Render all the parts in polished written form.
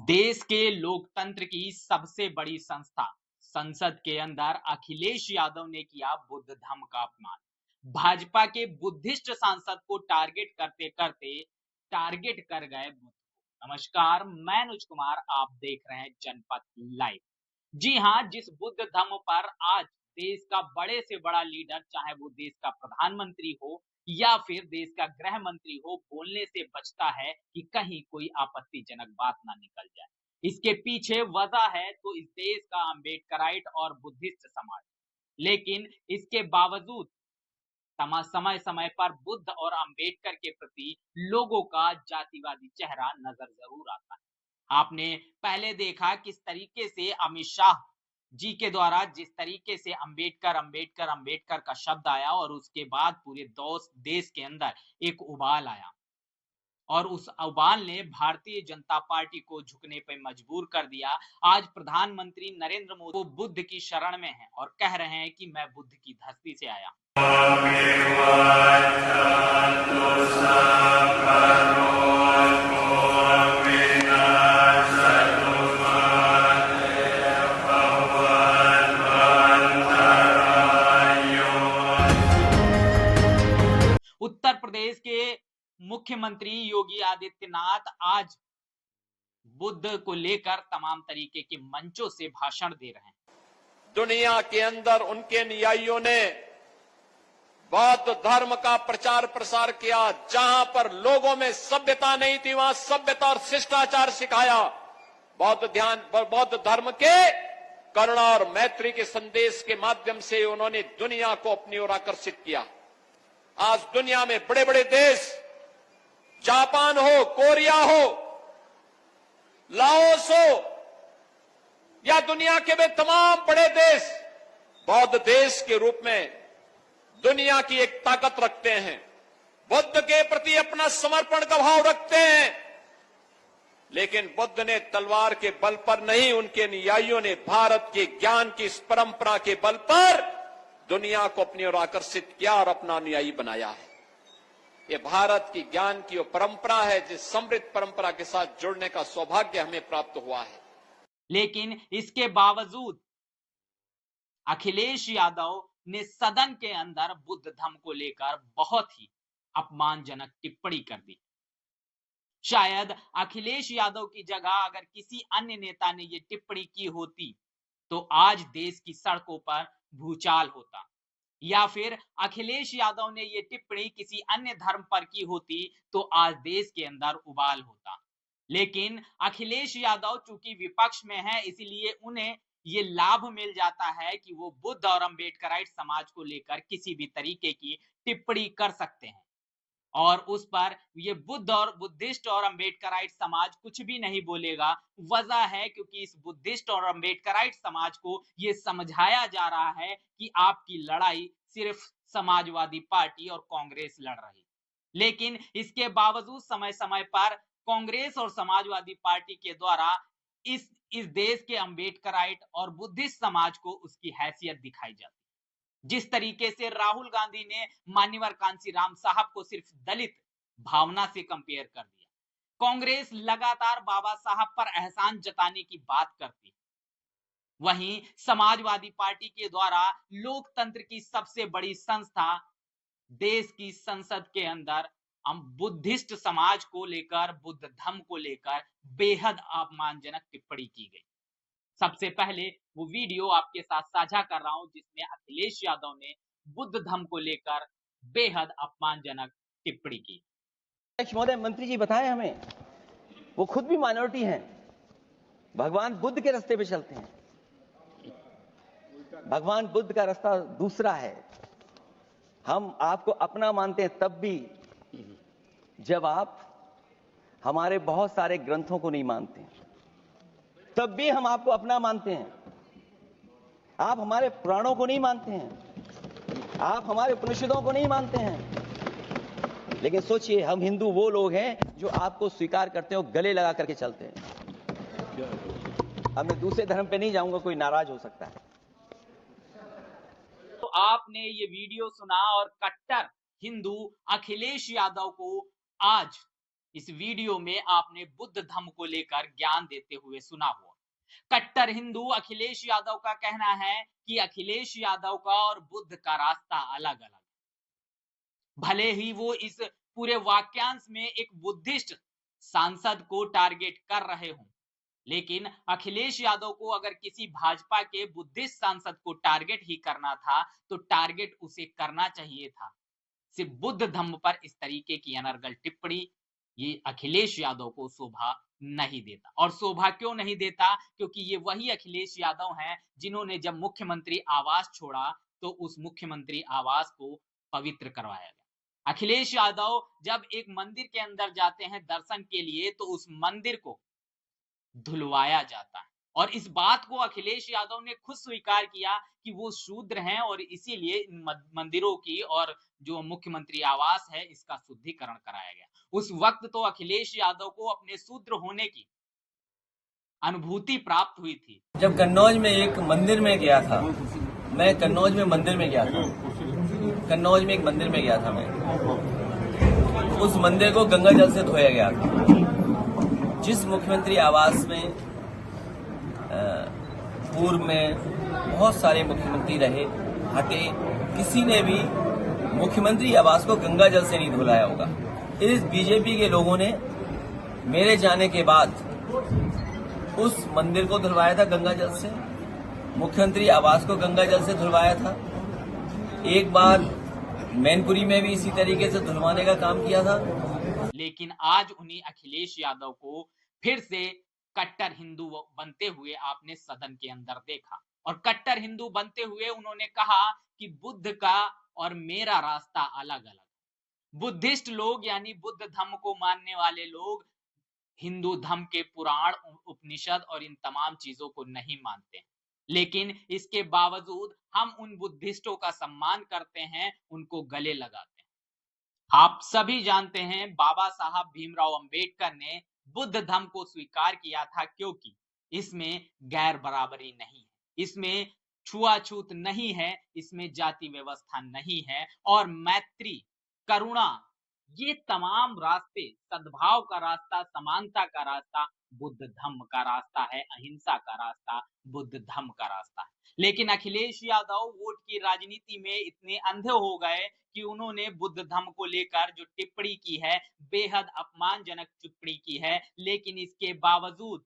देश के लोकतंत्र की सबसे बड़ी संस्था संसद के अंदर अखिलेश यादव ने किया बुद्ध धर्म का अपमान। भाजपा के बुद्धिस्ट सांसद को टारगेट करते करते टारगेट कर गए बुद्ध को। नमस्कार, मैं अनुज कुमार, आप देख रहे हैं जनपद लाइव। जी हां, जिस बुद्ध धम्म पर आज देश का बड़े से बड़ा लीडर, चाहे वो देश का प्रधानमंत्री हो या फिर देश का गृह मंत्री हो, बोलने से बचता है कि कहीं कोई आपत्तिजनक बात ना निकल जाए। इसके पीछे वजह है तो इस देश का अम्बेडकराइट और बुद्धिस्ट समाज। लेकिन इसके बावजूद समय समय पर बुद्ध और अंबेडकर के प्रति लोगों का जातिवादी चेहरा नजर जरूर आता है। आपने पहले देखा किस तरीके से अमित शाह जी के द्वारा जिस तरीके से अंबेडकर अंबेडकर अंबेडकर का शब्द आया और उसके बाद पूरे देश के अंदर एक उबाल आया और उस उबाल ने भारतीय जनता पार्टी को झुकने पर मजबूर कर दिया। आज प्रधानमंत्री नरेंद्र मोदी वो बुद्ध की शरण में हैं और कह रहे हैं कि मैं बुद्ध की धरती से आया। उत्तर प्रदेश के मुख्यमंत्री योगी आदित्यनाथ आज बुद्ध को लेकर तमाम तरीके के मंचों से भाषण दे रहे हैं। दुनिया के अंदर उनके अनुयायियों ने बौद्ध धर्म का प्रचार प्रसार किया। जहां पर लोगों में सभ्यता नहीं थी, वहां सभ्यता और शिष्टाचार सिखाया। बौद्ध धर्म के करुणा और मैत्री के संदेश के माध्यम से उन्होंने दुनिया को अपनी ओर आकर्षित किया। आज दुनिया में बड़े बड़े देश, जापान हो, कोरिया हो, लाओस हो या दुनिया के वे तमाम बड़े देश बौद्ध देश के रूप में दुनिया की एक ताकत रखते हैं, बुद्ध के प्रति अपना समर्पण का भाव रखते हैं। लेकिन बुद्ध ने तलवार के बल पर नहीं, उनके अनुयायियों ने भारत के ज्ञान की इस परंपरा के बल पर दुनिया को अपनी ओर आकर्षित किया और अपना अनुयायी बनाया है। ये भारत की ज्ञान की वो परंपरा है जिस समृद्ध परंपरा के साथ जुड़ने का सौभाग्य हमें प्राप्त हुआ है। लेकिन इसके बावजूद अखिलेश यादव ने सदन के अंदर बुद्ध धर्म को लेकर बहुत ही अपमानजनक टिप्पणी कर दी। शायद अखिलेश यादव की जगह अगर किसी अन्य नेता ने यह टिप्पणी की होती तो आज देश की सड़कों पर भूचाल होता, या फिर अखिलेश यादव ने यह टिप्पणी किसी अन्य धर्म पर की होती तो आज देश के अंदर उबाल होता। लेकिन अखिलेश यादव चूंकि विपक्ष में है, इसलिए उन्हें ये लाभ मिल जाता है कि वो बुद्ध और अम्बेडकराइट समाज को लेकर किसी भी तरीके की टिप्पणी कर सकते हैं और उस पर ये बुद्ध और बुद्धिस्ट और अम्बेडकराइट समाज कुछ भी नहीं बोलेगा। वजह है क्योंकि इस बुद्धिस्ट और अम्बेडकराइट समाज को ये समझाया जा रहा है कि आपकी लड़ाई सिर्फ समाजवादी पार्टी और कांग्रेस लड़ रही। लेकिन इसके बावजूद समय समय पर कांग्रेस और समाजवादी पार्टी के द्वारा इस देश के अम्बेडकराइट और बुद्धिस्ट समाज को उसकी हैसियत दिखाई जाती। जिस तरीके से राहुल गांधी ने मान्यवर कांशीराम साहब को सिर्फ दलित भावना से कंपेयर कर दिया, कांग्रेस लगातार बाबा साहब पर एहसान जताने की बात करती, वहीं समाजवादी पार्टी के द्वारा लोकतंत्र की सबसे बड़ी संस्था देश की संसद के अंदर हम बुद्धिस्ट समाज को लेकर, बुद्ध धर्म को लेकर बेहद अपमानजनक टिप्पणी की गई। सबसे पहले वो वीडियो आपके साथ साझा कर रहा हूं जिसमें अखिलेश यादव ने बुद्ध धर्म को लेकर बेहद अपमानजनक टिप्पणी की। महोदय, मंत्री जी बताएं हमें, वो खुद भी माइनॉरिटी हैं, भगवान बुद्ध के रास्ते पे चलते हैं। भगवान बुद्ध का रास्ता दूसरा है। हम आपको अपना मानते हैं तब भी जब आप हमारे बहुत सारे ग्रंथों को नहीं मानते, तब भी हम आपको अपना मानते हैं। आप हमारे पुराणों को नहीं मानते हैं, आप हमारे उपनिषदों को नहीं मानते हैं। लेकिन सोचिए, हम हिंदू वो लोग हैं जो आपको स्वीकार करते हैं और गले लगा करके चलते हैं। अब मैं दूसरे धर्म पे नहीं जाऊंगा, कोई नाराज हो सकता है। तो आपने ये वीडियो सुना और कट्टर हिंदू अखिलेश यादव को आज इस वीडियो में आपने बुद्ध धम्म को लेकर ज्ञान देते हुए सुना हुआ। कट्टर हिंदू अखिलेश यादव का कहना है कि अखिलेश यादव का और बुद्ध का रास्ता अलग अलग। भले ही वो इस पूरे वाक्यांश में एक बुद्धिस्ट सांसद को टारगेट कर रहे हों, लेकिन अखिलेश यादव को अगर किसी भाजपा के बुद्धिस्ट सांसद को टारगेट ही करना था तो टारगेट उसे करना चाहिए था। सिर्फ बुद्ध धम्म पर इस तरीके की अनर्गल टिप्पणी ये अखिलेश यादव को शोभा नहीं देता। और शोभा क्यों नहीं देता? क्योंकि ये वही अखिलेश यादव हैं जिन्होंने जब मुख्यमंत्री आवास छोड़ा तो उस मुख्यमंत्री आवास को पवित्र करवाया गया। अखिलेश यादव जब एक मंदिर के अंदर जाते हैं दर्शन के लिए तो उस मंदिर को धुलवाया जाता है। और इस बात को अखिलेश यादव ने खुद स्वीकार किया कि वो शूद्र हैं और इसीलिए इन मंदिरों की और जो मुख्यमंत्री आवास है इसका शुद्धिकरण कराया गया। उस वक्त तो अखिलेश यादव को अपने शूद्र होने की अनुभूति प्राप्त हुई थी। जब कन्नौज में एक मंदिर में गया था, मैं कन्नौज में मंदिर में गया था, कन्नौज में एक मंदिर में गया था मैं, उस मंदिर को गंगा जल से धोया गया था। जिस मुख्यमंत्री आवास में पूर्व में बहुत सारे मुख्यमंत्री रहे, हटे, किसी ने भी मुख्यमंत्री आवास को गंगा जल से नहीं धुलाया होगा। इस बीजेपी के लोगों ने मेरे जाने के बाद उस मंदिर को धुलवाया था गंगा जल से, मुख्यमंत्री आवास को गंगा जल से धुलवाया था। एक बार मैनपुरी में भी इसी तरीके से धुलवाने का काम किया था। लेकिन आज उन्हीं अखिलेश यादव को फिर से कट्टर हिंदू बनते हुए आपने सदन के अंदर देखा। और कट्टर हिंदू बनते हुए उन्होंने कहा कि बुद्ध का और मेरा रास्ता अलग अलग। बुद्धिस्ट लोग यानी बुद्ध धम्म को मानने वाले लोग हिंदू धर्म के पुराण, उपनिषद और इन तमाम चीजों को नहीं मानते, लेकिन इसके बावजूद हम उन बुद्धिस्टों का सम्मान करते हैं, उनको गले लगाते हैं। आप सभी जानते हैं बाबा साहब भीमराव अंबेडकर ने बुद्ध धर्म को स्वीकार किया था क्योंकि इसमें गैर बराबरी नहीं है, इसमें छुआछूत नहीं है, इसमें जाति व्यवस्था नहीं है और मैत्री, करुणा, ये तमाम रास्ते, सद्भाव का रास्ता, समानता का रास्ता बुद्ध धम्म का रास्ता है, अहिंसा का रास्ता बुद्ध धम्म का रास्ता है। लेकिन अखिलेश यादव वोट की राजनीति में इतने अंधे हो गए कि उन्होंने बुद्ध धम्म को लेकर जो टिप्पणी की है, बेहद अपमानजनक टिप्पणी की है। लेकिन इसके बावजूद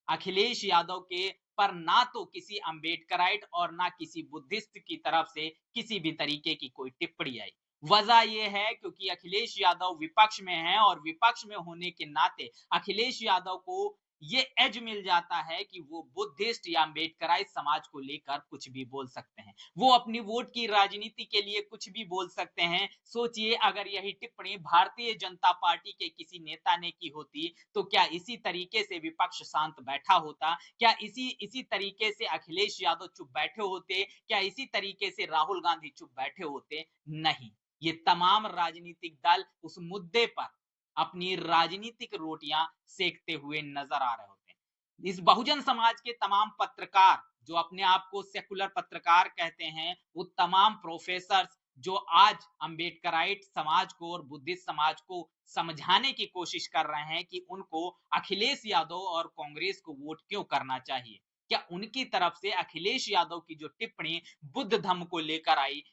अखिलेश यादव के पर ना तो किसी अम्बेडकराइट और ना किसी बुद्धिस्ट की तरफ से किसी भी तरीके की कोई टिप्पणी आई। वजह यह है क्योंकि अखिलेश यादव विपक्ष में हैं और विपक्ष में होने के नाते अखिलेश यादव को ये एज मिल जाता है कि वो बुद्धिस्ट या अम्बेडकराइट समाज को लेकर कुछ भी बोल सकते हैं, वो अपनी वोट की राजनीति के लिए कुछ भी बोल सकते हैं। सोचिए अगर यही टिप्पणी भारतीय जनता पार्टी के किसी नेता ने की होती तो क्या इसी तरीके से विपक्ष शांत बैठा होता? क्या इसी तरीके से अखिलेश यादव चुप बैठे होते? क्या इसी तरीके से राहुल गांधी चुप बैठे होते? नहीं, ये तमाम राजनीतिक दल उस मुद्दे पर अपनी राजनीतिक रोटियां सेकते हुए नजर आ रहे होते हैं। इस बहुजन समाज के तमाम पत्रकार जो अपने आप को सेकुलर पत्रकार कहते हैं, वो तमाम प्रोफेसर जो आज अम्बेडकराइट समाज को और बुद्धिस्ट समाज को समझाने की कोशिश कर रहे हैं कि उनको अखिलेश यादव और कांग्रेस को वोट क्यों करना चाहिए, क्या उनकी तरफ से अखिलेश यादव की जो टिप्पणी बुद्ध धम्म को लेकर आई,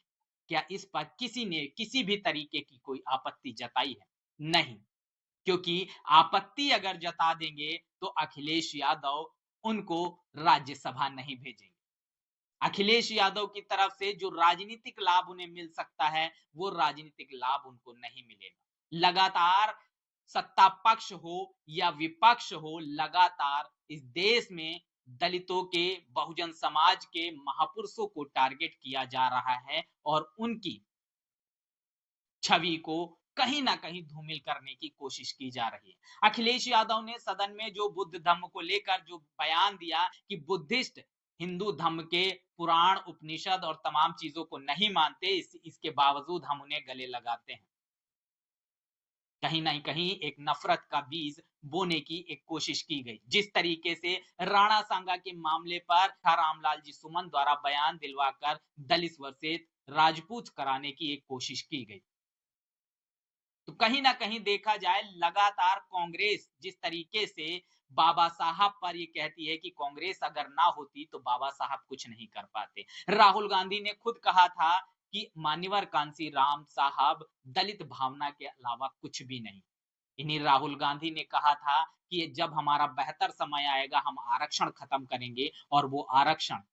क्या इस पर किसी ने किसी भी तरीके की कोई आपत्ति जताई है? नहीं, क्योंकि आपत्ति अगर जता देंगे तो अखिलेश यादव उनको राज्यसभा नहीं भेजेंगे। अखिलेश यादव की तरफ से जो राजनीतिक लाभ उन्हें मिल सकता है वो राजनीतिक लाभ उनको नहीं मिलेगा। लगातार सत्ता पक्ष हो या विपक्ष हो, लगातार इस देश में दलितों के, बहुजन समाज के महापुरुषों को टारगेट किया जा रहा है और उनकी छवि को कहीं ना कहीं धूमिल करने की कोशिश की जा रही है। अखिलेश यादव ने सदन में जो बुद्ध धम्म को लेकर जो बयान दिया कि बुद्धिस्ट हिंदू धम्म के पुराण, उपनिषद और तमाम चीजों को नहीं मानते, इसके बावजूद हम उन्हें गले लगाते हैं, कहीं ना कहीं एक नफरत का बीज बोने की एक कोशिश की गई। जिस तरीके से राणा सांगा के मामले पर रामलाल जी सुमन द्वारा बयान दिलवाकर दलित वर्सेस राजपूत कराने की एक कोशिश की गई। तो कहीं ना कहीं देखा जाए लगातार कांग्रेस जिस तरीके से बाबा साहब पर ये कहती है कि कांग्रेस अगर ना होती तो बाबा साहब कुछ नहीं कर पाते। राहुल गांधी ने खुद कहा था कि मान्यवर कांसी राम साहब दलित भावना के अलावा कुछ भी नहीं। इन्हीं राहुल गांधी ने कहा था कि जब हमारा बेहतर समय आएगा हम आरक्षण खत्म करेंगे, और वो आरक्षण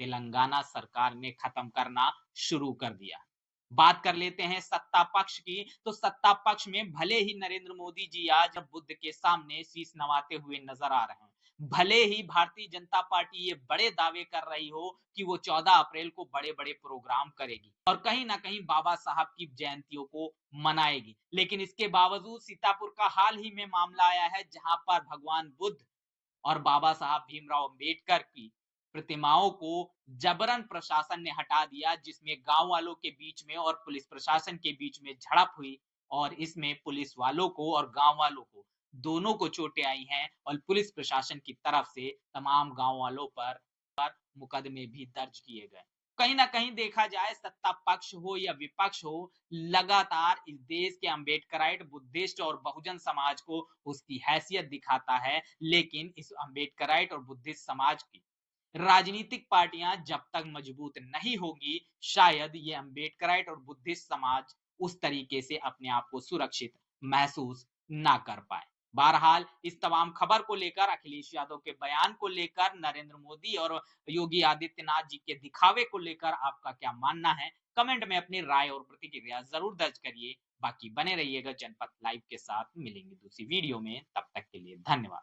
तेलंगाना सरकार ने खत्म करना शुरू कर दिया। बात कर लेते हैं सत्ता पक्ष की, तो सत्ता पक्ष में भले ही नरेंद्र मोदी जी आज बुद्ध के सामने शीश नवाते हुए नजर आ रहे हैं, भले ही भारतीय जनता पार्टी ये बड़े दावे कर रही हो कि वो 14 अप्रैल को बड़े बड़े प्रोग्राम करेगी और कहीं ना कहीं बाबा साहब की जयंतियों को मनाएगी, लेकिन इसके बावजूद सीतापुर का हाल ही में मामला आया है जहां पर भगवान बुद्ध और बाबा साहब भीमराव अंबेडकर की प्रतिमाओं को जबरन प्रशासन ने हटा दिया, जिसमें गांव वालों के बीच में और पुलिस प्रशासन के बीच में झड़प हुई और इसमें पुलिस वालों को और गांव वालों को दोनों को चोटें आई हैं और पुलिस प्रशासन की तरफ से तमाम गांव वालों पर मुकदमे भी दर्ज किए गए। कहीं ना कहीं देखा जाए सत्ता पक्ष हो या विपक्ष हो, लगातार इस देश के अम्बेडकराइट बुद्धिस्ट और बहुजन समाज को उसकी हैसियत दिखाता है, लेकिन इस अम्बेडकराइट और बुद्धिस्ट समाज की राजनीतिक पार्टियां जब तक मजबूत नहीं होगी, शायद ये अम्बेडकराइट और बुद्धिस्ट समाज उस तरीके से अपने आप को सुरक्षित महसूस ना कर पाए। बहरहाल इस तमाम खबर को लेकर, अखिलेश यादव के बयान को लेकर, नरेंद्र मोदी और योगी आदित्यनाथ जी के दिखावे को लेकर आपका क्या मानना है? कमेंट में अपनी राय और प्रतिक्रिया जरूर दर्ज करिए। बाकी बने रहिएगा जनपथ लाइव के साथ। मिलेंगे दूसरी वीडियो में, तब तक के लिए धन्यवाद।